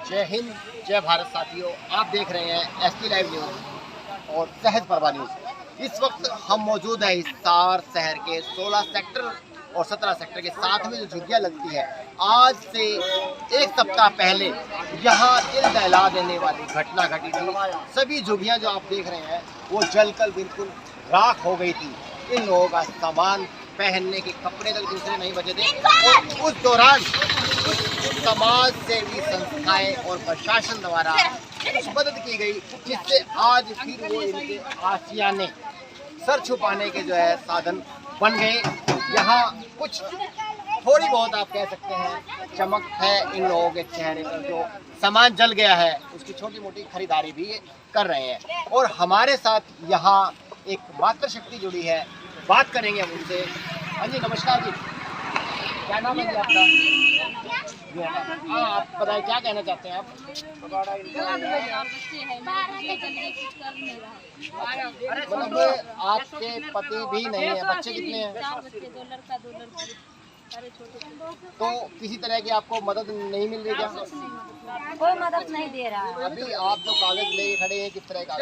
जय हिंद, जय भारत साथियों। आप देख रहे हैं एसटी लाइव न्यूज़ और सहज प्रभा न्यूज़। इस वक्त हम मौजूद हैं हिसार शहर के 16 सेक्टर और 17 सेक्टर के साथ में जो झुग्गियाँ लगती है। आज से एक सप्ताह पहले यहाँ दिल दहला देने वाली घटना घटी थी। सभी झुग्गियाँ जो आप देख रहे हैं वो जलकर बिल्कुल राख हो गई थी। इन लोगों का सामान, पहनने के कपड़े तक दूसरे नहीं बचे थे। और उस दौरान समाज सेवी संस्थाएं और प्रशासन द्वारा कुछ मदद की गई, जिससे आज फिर वो इनके आशियाने, सर छुपाने के जो है साधन बन गए। यहाँ कुछ थोड़ी बहुत आप कह सकते हैं चमक है इन लोगों के चेहरे पर। जो सामान जल गया है उसकी छोटी मोटी खरीदारी भी कर रहे हैं। और हमारे साथ यहाँ एक मातृशक्ति जुड़ी है, बात करेंगे हम उनसे। हाँ जी, नमस्कार जी, क्या नाम है जी आपका? हाँ, आप बताएं क्या कहना चाहते हैं आप? मतलब आपके पति भी नहीं है, बच्चे कितने हैं? 4 बच्चे, 2 लड़का 2 लड़की, सारे छोटे। तो किसी तरह की आपको मदद नहीं मिल रही क्या? कोई मदद नहीं दे रहा है। अभी आप जो कागज लेके खड़े हैं, किस तरह का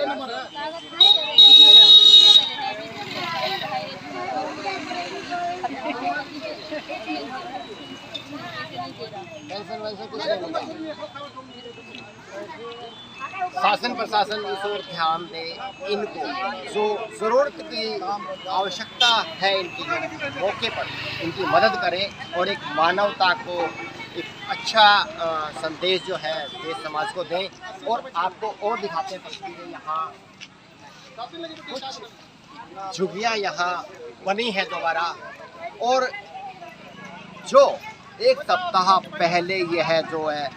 पेंशन वेंशन कुछ नहीं मिला? शासन प्रशासन इस ओर ध्यान दे, इनको जो ज़रूरत की आवश्यकता है इनकी, जो मौके पर इनकी मदद करें और एक मानवता को एक अच्छा संदेश जो है देश समाज को दें। और आपको और दिखाते हैं तस्वीरें। यहाँ कुछ झुग्गियाँ यहाँ बनी है दोबारा, और जो एक सप्ताह पहले यह जो है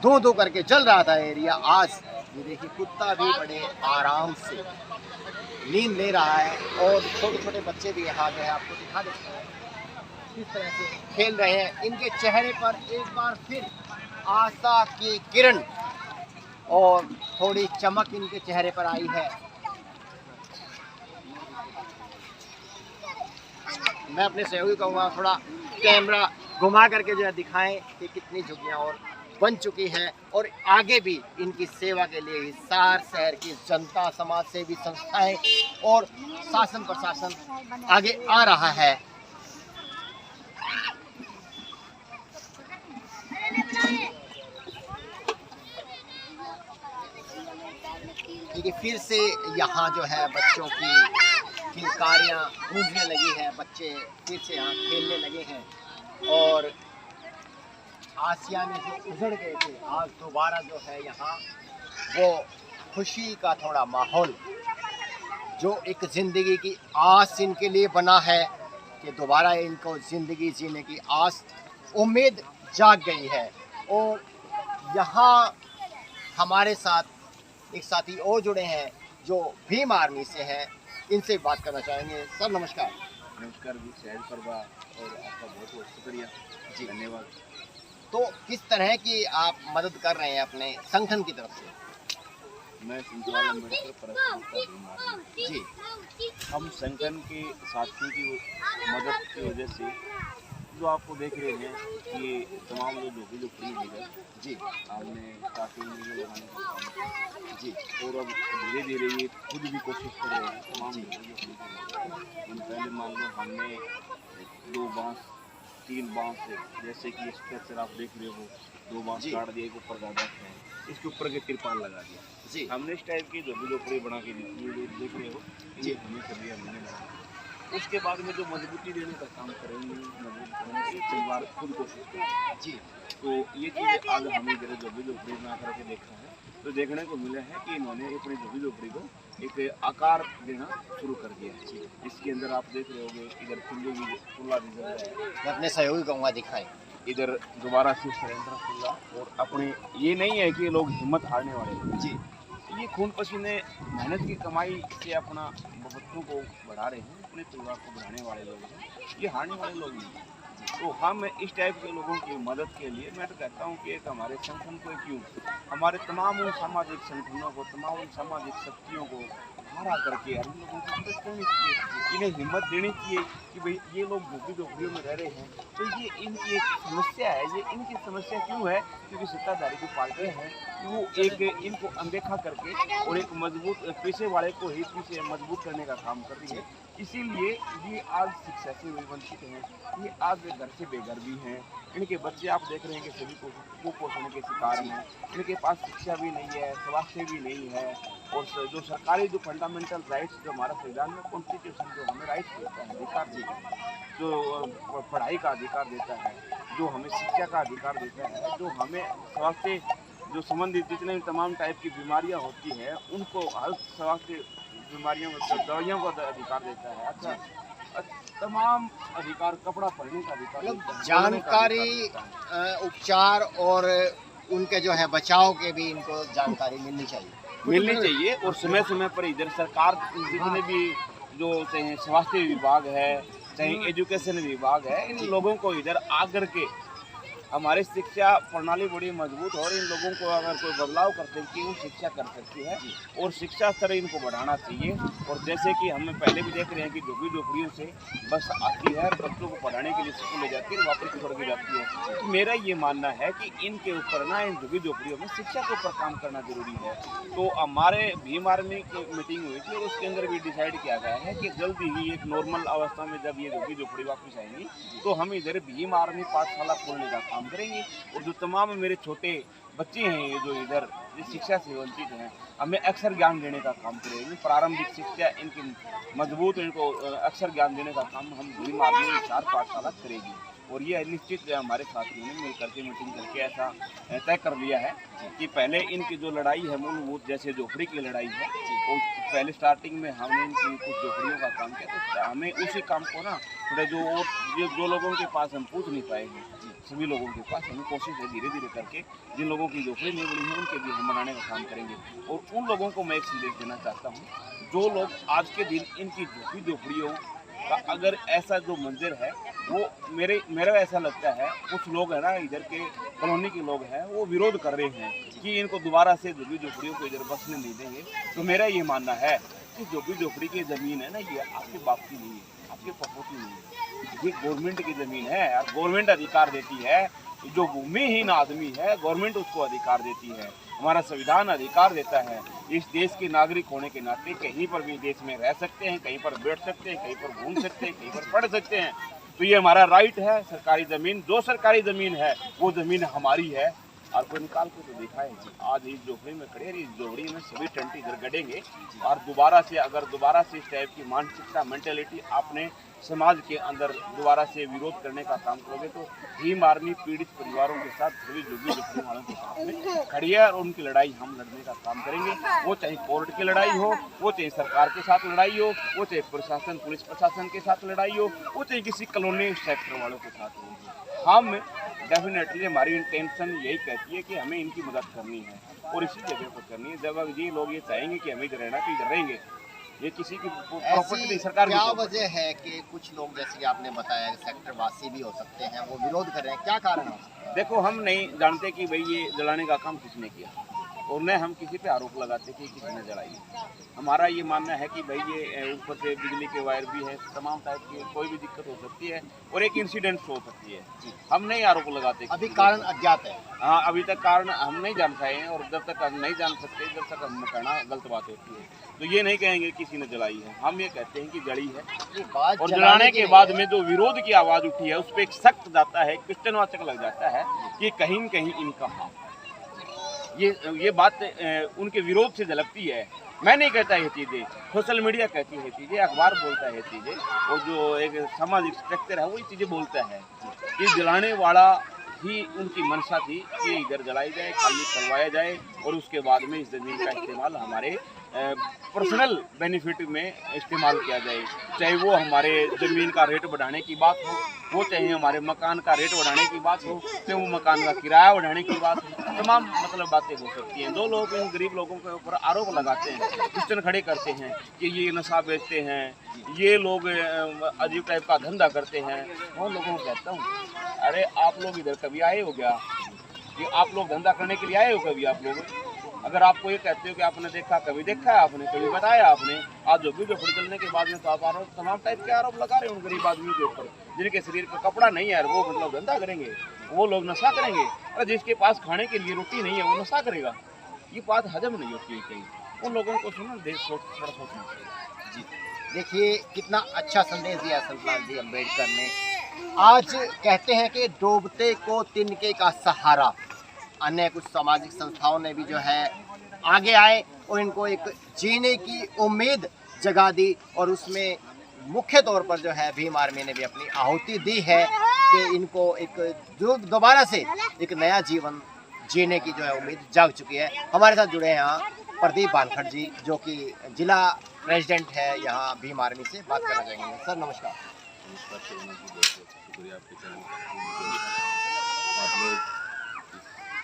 धू धू करके जल रहा था एरिया, आज ये देखिए कुत्ता भी बड़े आराम से नींद ले रहा है। और छोटे छोटे बच्चे भी यहाँ जो है आपको दिखा देते हैं किस तरह से खेल रहे हैं। इनके चेहरे पर एक बार फिर आशा की किरण और थोड़ी चमक इनके चेहरे पर आई है। मैं अपने सहयोगी कहूँगा थोड़ा कैमरा घुमा करके जो है दिखाएं कि कितनी झुग्गियाँ और बन चुकी हैं, और आगे भी इनकी सेवा के लिए हिसार शहर की जनता, समाज सेवी संस्थाएं और शासन प्रशासन आगे आ रहा है। देखिए फिर से यहाँ जो है बच्चों की किलकारियाँ गूंजने लगी हैं, बच्चे फिर से यहाँ खेलने लगे हैं। और आसियाने जो उजड़ गए थे, आज दोबारा जो है यहाँ वो खुशी का थोड़ा माहौल, जो एक ज़िंदगी की आस इनके लिए बना है कि दोबारा इनको ज़िंदगी जीने की आस, उम्मीद जाग गई है। और यहाँ हमारे साथ एक साथी और जुड़े हैं जो भीम आर्मी से हैं, इनसे बात करना चाहेंगे। सर नमस्कार। नमस्कार जी, सहज प्रभा और आपका बहुत बहुत शुक्रिया जी, धन्यवाद। तो किस तरह की आप मदद कर रहे हैं अपने संगठन की तरफ से? मैं संचालक अम्बेडकर परस्पर का भीम आर्मी जी, हम संगठन के साथियों की मदद की वजह से जो आपको देख रहे हैं कि तमाम जो झोपड़ी जो फ्री है जी, हमने काफ़ी मील लगाने का काम किया जी। और अब धीरे धीरे ये खुद भी कोशिश कर रहे हैं तमाम झोपड़ी जो फ्री। पहले मान लो हमने 2 बांस 3 बांस से, जैसे कि स्ट्रक्चर आप देख रहे हो, 2 बांस काट दिए, एक ऊपर गादा है, इसके ऊपर के तिरपाल लगा दिया जी। हमने इस टाइप की झोपड़ी बना के देख रहे हो जी, हमें कर दिया हमने लगा। उसके बाद में जो मजबूती देने का काम करेंगे, मजबूत करने की परिवार खुद कोशिश करेंगे जी। तो ये चीज़ें आज हमें जरा झोपड़ी बना करके देखा है, तो देखने को मिला है कि इन्होंने अपनी झोपड़ी को एक आकार देना शुरू कर दिया है जी। इसके अंदर आप देख रहे होंगे, इधर खुला रिजर्व है, मैं अपने सहयोगी कहूँगा दिखाएं। इधर दोबारा से सरेंडर खुला। और अपने ये नहीं है कि लोग हिम्मत हारने वाले जी, ये खून पसीने मेहनत की कमाई से अपना बच्चों को बढ़ा रहे हैं, अपने परिवार को बढ़ाने वाले लोग हैं, ये हारने वाले लोग नहीं हैं। तो हम इस टाइप के लोगों की मदद के लिए मैं तो कहता हूँ कि एक हमारे संगठन को, क्यों हमारे तमाम उन सामाजिक संगठनों को, तमाम उन सामाजिक शक्तियों को बाहर आकर के हर लोगों को मदद करनी चाहिए, इन्हें हिम्मत देनी चाहिए कि भाई ये लोग झुग्गी झोपड़ियों में रह रहे हैं तो ये इनकी एक समस्या है। ये इनकी समस्या क्यों है? क्योंकि सत्ताधारी जो पार्टी है वो एक इनको अनदेखा करके और एक मजबूत पेशे वाले को ही पीछे मजबूत करने का काम कर रही है। इसीलिए ये आज शिक्षा से वंचित हैं, ये आज घर से बेघर भी हैं। इनके बच्चे आप देख रहे हैं कि सभी कुपोषण के शिकार हैं। इनके पास शिक्षा भी नहीं है, स्वास्थ्य भी नहीं है, और जो सरकारी जो फंडामेंटल राइट्स जो हमारा संविधान में कॉन्स्टिट्यूशन जो हमें राइट्स देता है, अधिकार देता है, जो पढ़ाई का अधिकार देता है, जो हमें शिक्षा का अधिकार देता है, जो हमें स्वास्थ्य जो संबंधित जितने भी तमाम टाइप की बीमारियां होती है उनको हेल्थ स्वास्थ्य बीमारियों में दवाइयों का अधिकार देता है। अच्छा, तमाम अधिकार, कपड़ा पहनने का अधिकार, मतलब जानकारी, उपचार और उनके जो है बचाव के भी इनको जानकारी मिलनी चाहिए। और समय समय पर इधर सरकार जितने भी जो चाहे स्वास्थ्य विभाग है, चाहे एजुकेशन विभाग है, इन लोगों को इधर आकर के हमारी शिक्षा प्रणाली बड़ी मजबूत और इन लोगों को अगर कोई बदलाव कर सकती है वो शिक्षा कर सकती है और शिक्षा स्तर इनको बढ़ाना चाहिए। और जैसे कि हम पहले भी देख रहे हैं कि झुग्गी झोपड़ियों से बस आती है, बच्चों को पढ़ाने के लिए स्कूल ले जाती है और वापस छोड़ के जाती है। तो मेरा ये मानना है कि इनके ऊपर ना, इन झुग्गी झोपड़ियों में शिक्षा के ऊपर काम करना जरूरी है। तो हमारे भीम आर्मी की मीटिंग हुई थी और उसके अंदर भी डिसाइड किया गया है कि जल्दी ही एक नॉर्मल अवस्था में जब ये झुग्गी झोपड़ी वापस आएंगी तो हम इधर भीम आर्मी पाठशाला खोलने का काम करेंगे। और जो तमाम मेरे छोटे बच्चे हैं ये जो इधर शिक्षा से वंचित हैं, हमें अक्षर ज्ञान देने का काम करेंगे। प्रारंभिक शिक्षा इनकी मजबूत, इनको अक्षर ज्ञान देने का काम हम भीम आर्मी में 4 पाठशाला करेगी। और ये निश्चित हमारे साथियों ने मिल करके मीटिंग करके ऐसा तय कर लिया है कि पहले इनकी जो लड़ाई है मूलभूत, जैसे झोपड़ी की लड़ाई है, वो पहले स्टार्टिंग में हमने इनकी कुछ झोपड़ियों का काम किया, तो हमें उसी काम को ना थोड़ा जो लोगों के पास हम पूछ नहीं पाएंगे, सभी लोगों के पास हमें कोशिश है धीरे धीरे करके जिन लोगों की झोपड़ी नहीं बनी है उनके भी हम बनाने का काम करेंगे। और उन लोगों को मैं एक संदेश देना चाहता हूँ जो लोग आज के दिन इनकी झोपड़ियों का अगर ऐसा जो मंजर है वो मेरा ऐसा लगता है, कुछ लोग है ना इधर के कॉलोनी के लोग हैं वो विरोध कर रहे हैं कि इनको दोबारा से झुग्गी झोपड़ियों को इधर बसने नहीं देंगे। तो मेरा ये मानना है कि झुग्गी झोपड़ी की ज़मीन है ना, ये आपके बाप की नहीं है, आपके पप्पू की नहीं है, ये गवर्नमेंट की ज़मीन है और गवर्नमेंट अधिकार देती है। जो भूमिहीन आदमी है गवर्नमेंट उसको अधिकार देती है, हमारा संविधान अधिकार देता है। इस देश के नागरिक होने के नाते कहीं पर भी देश में रह सकते हैं, कहीं पर बैठ सकते हैं, कहीं पर घूम सकते हैं, कहीं पर पढ़ सकते हैं। तो ये हमारा राइट है। सरकारी ज़मीन, जो सरकारी ज़मीन है वो ज़मीन हमारी है। और कोई निकाल के तो देखा है आज इस झोपड़ी में खड़े, इस झोपड़ी में सभी टेंट इधर गड़ेंगे और दोबारा से इस टाइप की मानसिकता, मेंटेलिटी आपने समाज के अंदर दोबारा से विरोध करने का काम करोगे तो भीम आर्मी पीड़ित परिवारों के साथ सभी झुग्गी झोपड़ी वालों के साथ में खड़ी है और उनकी लड़ाई हम लड़ने का काम करेंगे। वो चाहे कोर्ट की लड़ाई हो, वो चाहे सरकार के साथ लड़ाई हो, वो चाहे प्रशासन, पुलिस प्रशासन के साथ लड़ाई हो, वो चाहे किसी कॉलोनी सेक्टर वालों के साथ हो। हम डेफिनेटली हमारी इंटेंशन यही कहती है कि हमें इनकी मदद करनी है और इसी जगह पर करनी है। जब ये लोग ये चाहेंगे कि हमें इधर रहना तो इधर रहेंगे, ये किसी की प्रॉपर्टी नहीं, सरकार की। क्या वजह है कि कुछ लोग जैसे कि आपने बताया सेक्टर वासी भी हो सकते हैं वो विरोध कर रहे हैं, क्या कारण है? देखो, हम नहीं जानते कि भाई ये जलाने का काम किसने किया और न हम किसी पे आरोप लगाते कि किसी ने जलाई। हमारा ये मानना है कि भाई ये ऊपर से बिजली के वायर भी है, तमाम टाइप की कोई भी दिक्कत हो सकती है और एक इंसिडेंट हो सकती है। हम नहीं आरोप लगाते, अभी कारण अज्ञात है। हाँ, अभी तक कारण हम नहीं जान पाए हैं और जब तक हम नहीं जान सकते जब तक हम कहना गलत बात होती है। तो ये नहीं कहेंगे किसी ने जलाई है, हम ये कहते हैं कि जड़ी है। और जलाने के बाद में जो विरोध की आवाज़ उठी है उस पर एक सख्त जाता है, क्वेश्चन वाचक लग जाता है कि कहीं न कहीं इनका हाथ, ये बात उनके विरोध से झलकती है। मैं नहीं कहता ये चीज़ें, सोशल मीडिया कहती है चीज़ें, अखबार बोलता है चीज़ें और जो एक सामाजिक स्ट्रक्चर है वही चीज़ें बोलता है कि जलाने वाला ही उनकी मंशा थी कि इधर जलाई जाए, खाली करवाया जाए और उसके बाद में इस ज़मीन का इस्तेमाल हमारे पर्सनल बेनिफिट में इस्तेमाल किया जाए। चाहे वो हमारे ज़मीन का रेट बढ़ाने की बात हो, वो चाहे हमारे मकान का रेट बढ़ाने की बात हो, चाहे वो मकान का किराया बढ़ाने की बात हो, तमाम मतलब बातें हो सकती हैं। दो लोग इन गरीब लोगों के ऊपर आरोप लगाते हैं, क्वेश्चन खड़े करते हैं कि ये नशा बेचते हैं, ये लोग अजीब टाइप का धंधा करते हैं। मैं लोगों को कहता हूँ, अरे आप लोग इधर कभी आए हो क्या? कि आप लोग धंधा करने के लिए आए हो कभी? आप लोग अगर आपको ये कहते हो कि आपने देखा, कभी देखा है आपने, कभी बताया आपने, आज झोपड़ी झोपड़ी चलने के बाद में तो आप आरोप, तमाम टाइप के आरोप लगा रहे हो उन गरीब आदमियों के ऊपर, जिनके शरीर पर कपड़ा नहीं है, वो मतलब धंधा करेंगे, वो लोग नशा करेंगे। अरे जिसके पास खाने के लिए रोटी नहीं है वो नशा करेगा, ये बात हजम नहीं होती है कहीं। उन लोगों को सुनो, देश थोड़ा सोचना चाहिए। जी देखिए कितना अच्छा संदेश दिया संतलाल जी अम्बेडकर ने। आज कहते हैं कि डूबते को तिनके का सहारा, अन्य कुछ सामाजिक संस्थाओं ने भी जो है आगे आए और इनको एक जीने की उम्मीद जगा दी, और उसमें मुख्य तौर पर जो है भीम आर्मी ने भी अपनी आहुति दी है कि इनको एक जो दोबारा से एक नया जीवन जीने की जो है उम्मीद जाग चुकी है। हमारे साथ जुड़े हैं यहाँ प्रदीप बानखड़ जी, जो कि जिला प्रेसिडेंट है यहाँ भीम आर्मी से, बात करना चाहेंगे। सर नमस्कार। नमस्कार सर, बहुत बहुत शुक्रिया आपके चैनल आप लोग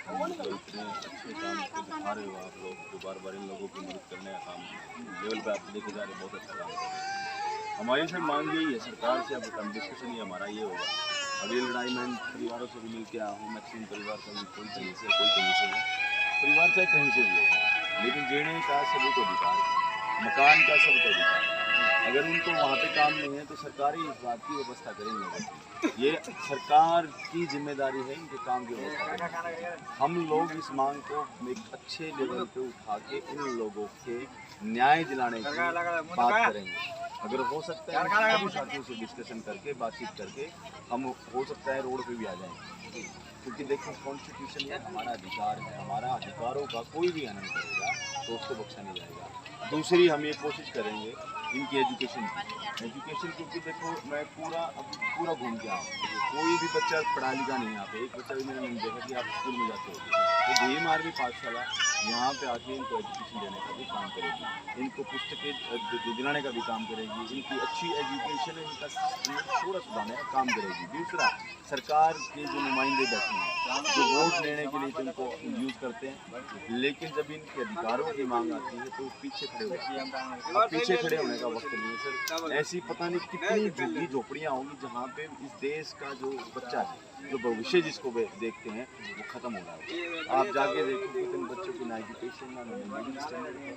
इतने अच्छे काम को दिखा रहे हो, आप लोग जो बार बार इन लोगों की मदद करने का काम लेवल पे आप लेके जा रहे हो, बहुत अच्छा काम कर रहे हैं। हमारी सर मांग यही है सरकार से, अब हम डिस्कशन ही हमारा ये होगा। अगली लड़ाई में परिवारों से भी मिल के आया हूँ, मैक्सिमम परिवार का कोई कहीं से कोई कहीं से है, परिवार चाहे कहीं से भी हो, लेकिन जीने का सभी को अधिकार है, मकान का सबको अधिकार है। अगर उनको वहाँ पे काम नहीं है तो सरकार ही इस बात की व्यवस्था करेंगे। ये सरकार की जिम्मेदारी है इनके काम की व्यवस्था करना। हम लोग इस मांग को एक अच्छे लेवल पे उठा के इन लोगों के न्याय दिलाने की बात करेंगे। अगर हो सकता है सभी साथियों से डिस्कशन करके, बातचीत करके हम हो सकता है रोड पे भी आ जाएंगे, क्योंकि देखो कॉन्स्टिट्यूशन है, हमारा अधिकार है, हमारा अधिकारों का कोई भी हनन करेगा तो उसको बख्शा नहीं जाएगा। दूसरी हम ये कोशिश करेंगे इनकी एजुकेशन, क्योंकि देखो मैं पूरा घूम के आऊँ, कोई भी बच्चा पढ़ा लिखा नहीं है यहाँ पे, एक बच्चा भी मैंने नहीं देखा कि आप स्कूल में जाते हो। तो भीम आर्मी पाठशाला यहाँ पे आके इनको एजुकेशन देने का भी काम करेगी, इनको पुस्तकें दिलाने का भी काम करेगी, इनकी अच्छी एजुकेशन इनका थोड़ा सुधारने का काम करेगी। दूसरा, सरकार के जो नुमाइंदे बैठे हैं जो वोट लेने के लिए तो इनको यूज़ करते हैं, लेकिन जब इनके अधिकारों की मांग आती है तो पीछे खड़े होते हैं। अब पीछे खड़े होने का वक्त नहीं है सर। ऐसी पता नहीं कितनी झुग्गी झोपड़ियाँ होंगी जहाँ पे इस देश का जो बच्चा है, जो भविष्य जिसको देखते हैं, वो खत्म हो रहा है। आप जाके देखो कितने बच्चों की ना एजुकेशन ना मिडिल स्टैंडर्ड है,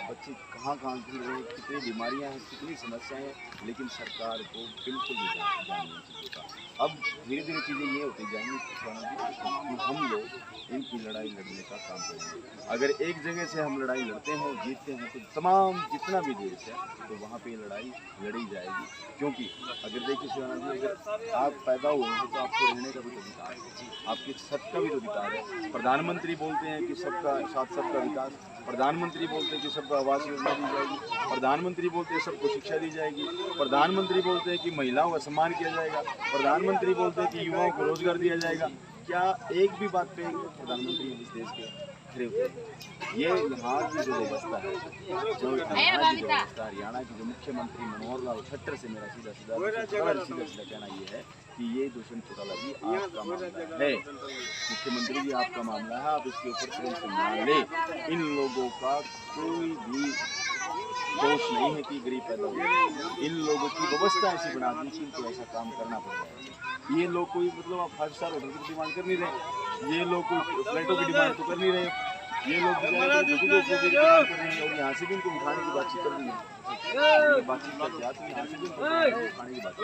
बच्चे कहाँ घूम रहे हैं, कितनी बीमारियाँ हैं, कितनी समस्याएं हैं, लेकिन सरकार को बिल्कुल भी ध्यान नहीं चीज़ों का। अब धीरे धीरे चीज़ें ये होती जाएंगी कि हम लोग इनकी लड़ाई लड़ने का काम करेंगे। अगर एक जगह से हम लड़ाई लड़ते हैं, जीतते हैं, तो तमाम जितना भी देश है तो वहाँ पे लड़ाई लड़ी जाएगी। क्योंकि अगर देखिए शिवानंद जी, अगर आप पैदा हुए हैं तो आपको रहने का भी अधिकार है, आपके सबका भी अधिकार है। प्रधानमंत्री बोलते हैं कि सबका साथ सबका विकास, प्रधानमंत्री बोलते हैं कि सबको आवास योजना दी जाएगी, प्रधानमंत्री बोलते हैं सबको शिक्षा दी जाएगी, प्रधानमंत्री बोलते हैं कि महिलाओं का सम्मान किया जाएगा, प्रधानमंत्री बोलते हैं कि युवाओं को रोजगार दिया जाएगा। क्या एक भी बात पे प्रधानमंत्री इस देश के खड़े होते हैं? ये यहाँ की जो व्यवस्था है, जो यहाँ की व्यवस्था, हरियाणा की जो मुख्यमंत्री मनोहर लाल खट्टर से मेरा सीधा कहना ये है कि ये दुष्यंत चौटाला जी आपका मामला है, मुख्यमंत्री जी आपका मामला है, आप इसके ऊपर तुरंत संज्ञान लें। इन लोगों का कोई भी दोष नहीं है कि गरीब पैदा हुए, इन लोगों की व्यवस्था ऐसी बना दी कि इनको ऐसा काम करना पड़ रहा है। ये लोग कोई मतलब आप 5 स्टार होटल की डिमांड कर नहीं रहे, ये लोग कोई फ्लैटों की डिमांड तो कर नहीं रहे, ये लोग की डिमांड कर रहे हैं, और यहाँ से भी इनको उठाने की बातचीत कर रही है, बातचीत करते हैं तो यहाँ से भी उठाने की बात,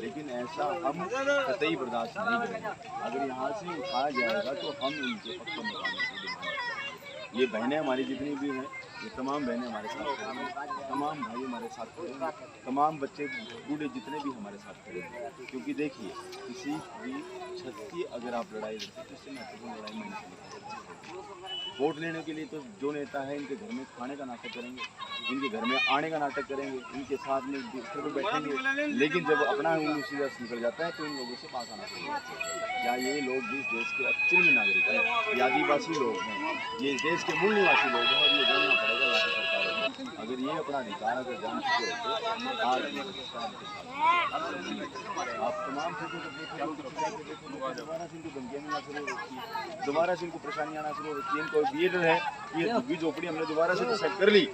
लेकिन ऐसा हम कतई बर्दाश्त नहीं करेंगे। अगर यहाँ से उठाया जाएगा तो हम इनके पक्के मकानों की डिमांड करेंगे। ये बहनें हमारी जितनी भी हैं, ये तमाम बहनें हमारे साथ खड़ी हैं, तमाम भाई हमारे साथ खड़े हैं, तमाम बच्चे बूढ़े जितने भी हमारे साथ खड़े हैं। क्योंकि देखिए किसी भी छत की अगर आप लड़ाई लड़ते हैं तो इससे महत्वपूर्ण लड़ाई में नहीं। वोट लेने के लिए तो जो नेता है इनके घर में खाने का नाटक करेंगे, इनके घर में आने का नाटक करेंगे, इनके साथ में बिस्तर पर बैठेंगे, लेकिन जब अपना सीधा निकल जाता है तो इन लोगों से पास आना चाहिए। क्या ये लोग जिस देश के अचिन्ह नागरिक हैं, ये आदिवासी लोग हैं, ये देश के मूल निवासी लोग हैं, और ये जानना पड़ेगा राज्य सरकार को। अगर ये अपना अधिकार अगर जान चुके होते तो आज आप तमाम चीज़ों को दोबारा से इनको धमकियाँ मिलना शुरू हो रही है, दोबारा से इनको परेशानियाँ आना शुरू हो रही है। इनको ये है कि ये झुग्गी झोपड़ी हमने दोबारा से डिसाइड कर ली,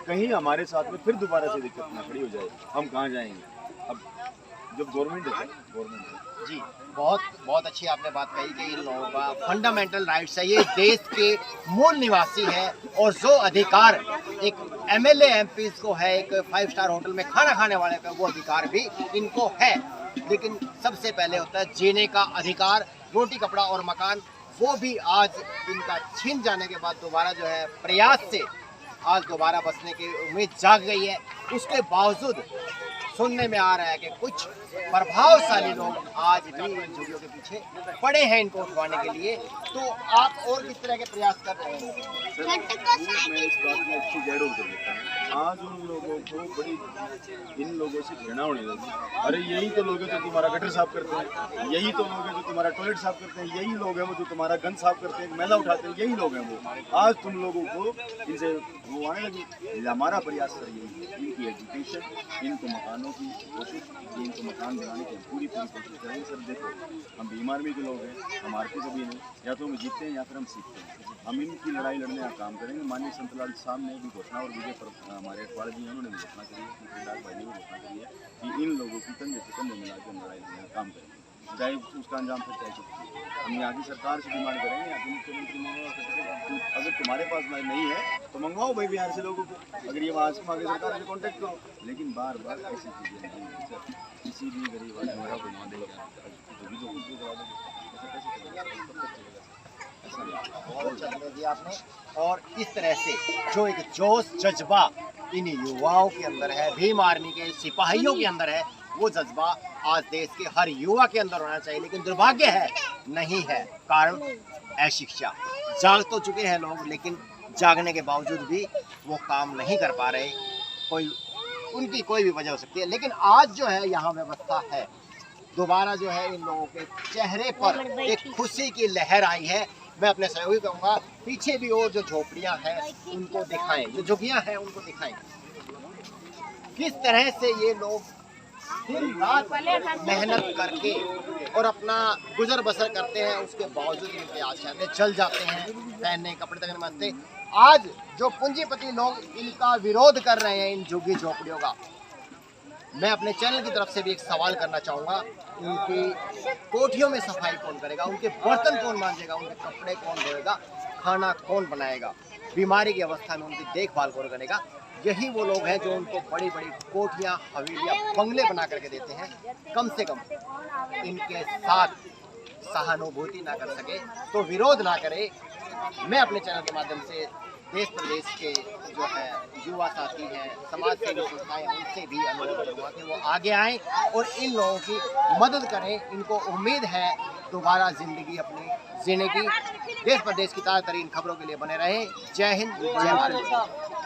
कहीं हमारे साथ में फिर दोबारा से दिक्कत ना खड़ी हो जाए, हम कहाँ जाएंगे। अब जब गवर्नमेंट होता है गवर्नमेंट जी, बहुत बहुत अच्छी आपने बात कही कि इन लोगों का फंडामेंटल राइट्स है, ये देश के मूल निवासी है और जो अधिकार एक एमएलए एमपीज को है, एक 5 स्टार होटल में खाना खाने वाले का वो अधिकार भी इनको है, लेकिन सबसे पहले होता है जीने का अधिकार, रोटी कपड़ा और मकान, वो भी आज इनका छीन जाने के बाद दोबारा जो है प्रयास से आज दोबारा बसने की उम्मीद जाग गई है। उसके बावजूद सुनने में आ रहा है कि कुछ प्रभावशाली लोग आज भी इन झुग्गियों के पीछे पड़े हैं इनको उठवाने के लिए। तो आप और किस तरह के प्रयास कर रहे हैं? मैं इस बात में अच्छी गैर कर देता हूँ। आज उन लोगों को बड़ी इन लोगों से घृणा होने लगी। अरे यही तो लोग हैं जो तुम्हारा गटर साफ करते हैं, यही तो लोग हैं जो तुम्हारा टॉयलेट साफ करते हैं, यही लोग हैं वो जो तुम्हारा गंद साफ करते हैं, मैला उठाते हैं, यही लोग हैं वो। आज तुम लोगों को इनसे वो आने लगी। हमारा प्रयास सर यही है, इनकी एजुकेशन, इनको मकानों की कोशिश, इनको मकान दिलाने की पूरी कोशिश करेंगे। सर देखो, हम बीम आर्मी के लोग हैं, हम आरती कभी नहीं, या तो हम जीतते हैं या फिर हम सीखते हैं। हम इनकी लड़ाई लड़ने का काम करेंगे। माननीय संतलाल साहब ने भी घोषणा, और विजय पर हमारे अखबार जी उन्होंने भी घोषणा करी है, भाई ने भी घोषणा करी है कि इन लोगों की कंधे से कंधे मिला के हम लड़ाई लड़ने का काम करेंगे, चाहे उसका अंजाम फिर चाहे कुछ। हम यहाँ की सरकार से डिमांड करेंगे, या मुख्यमंत्री मंगवाओ, अगर तुम्हारे पास नहीं है तो मंगवाओ भाई बिहार से लोगों को, अगर ये वहाँ से मांगे सरकार से कॉन्टेक्ट करो। लेकिन बार बार ऐसी चीज़ें नहीं है सर, किसी भी गरीब आदमी मेरा को मान देगा जो भी कुछ भी करा देगा, ऐसा कैसे चलेगा? कब तक चलेगा? ऐसा नहीं। बहुत अच्छा निर्णय दिया आपने। और इस तरह से जो एक जोश जज्बा इन युवाओं के अंदर है, भीम आर्मी के सिपाहियों के अंदर है, वो जज्बा आज देश के हर युवा के अंदर होना चाहिए। लेकिन दुर्भाग्य है नहीं है, कारण अशिक्षा। जाग तो चुके हैं लोग, लेकिन जागने के बावजूद भी वो काम नहीं कर पा रहे। उनकी कोई भी वजह हो सकती है, लेकिन आज जो है यहाँ व्यवस्था है, दोबारा जो है इन लोगों के चेहरे पर एक खुशी की लहर आई है। मैं अपने सहयोगी कहूँगा पीछे भी और जो झोपड़ियाँ हैं उनको दिखाएं, जो झुग्गियाँ हैं उनको दिखाएं, किस तरह से ये लोग दिन रात मेहनत करके और अपना गुजर बसर करते हैं। उसके बावजूद इनके आशाएं जल जाते हैं, पहनने कपड़े तक नहीं बनते। आज जो पूंजीपति लोग इनका विरोध कर रहे हैं इन झुग्गी झोपड़ियों का, मैं अपने चैनल की तरफ से भी एक सवाल करना चाहूँगा, उनकी कोठियों में सफाई कौन करेगा, उनके बर्तन कौन मांजेगा, उनके कपड़े कौन धोएगा, खाना कौन बनाएगा, बीमारी की अवस्था में उनकी देखभाल कौन करेगा? यही वो लोग हैं जो उनको बड़ी बड़ी कोठियाँ, हवेलियाँ, बंगले बना करके देते हैं। कम से कम इनके साथ सहानुभूति ना कर सके तो विरोध ना करे। मैं अपने चैनल के माध्यम से देश प्रदेश के जो है युवा साथी हैं, समाज सेवी संस्थाएं, उनसे भी अनुरोध करूँगा कि वो आगे आएँ और इन लोगों की मदद करें। इनको उम्मीद है दोबारा ज़िंदगी अपनी जीने की। देश प्रदेश की ताज़ा तरीन खबरों के लिए बने रहें। जय हिंद, जय भारत।